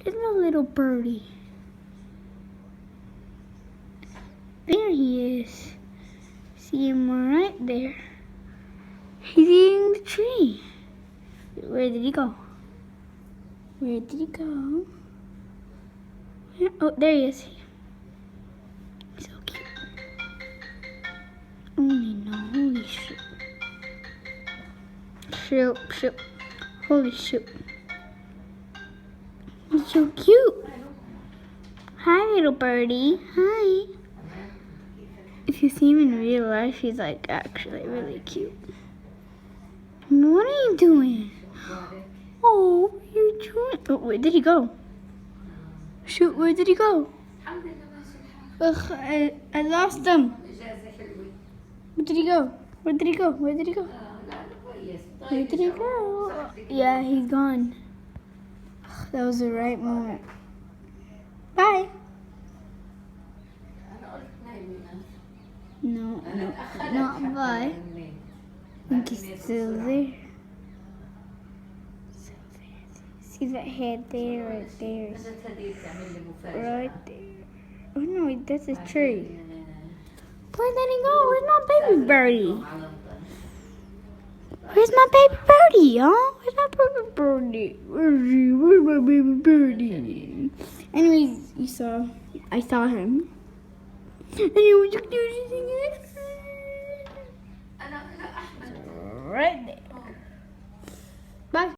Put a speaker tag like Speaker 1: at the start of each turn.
Speaker 1: There's my little birdie. There he is. See him right there. He's eating the tree. Where did he go? Where did he go? Oh, there he is. So cute. Only no, holy shit. Shoot. Holy shit. He's so cute. Hi, little birdie. Hi. If you see him in real life, he's like actually really cute. What are you doing? Oh, what are you doing? Oh, where did he go? Shoot, where did he go? Ugh, I lost him. Where did he go? Where did he go? Where did he go? Where did he go? Yeah, he's gone. Ugh, that was the right moment. Bye. No, not bye. I think he's still there. See that head there, right there. Right there. Oh no, that's a tree. Where did he go? Where's my baby birdie? Where's my baby birdie, huh? Where's my baby birdie? Where's my baby birdie? Anyways, I saw him. And he was right there.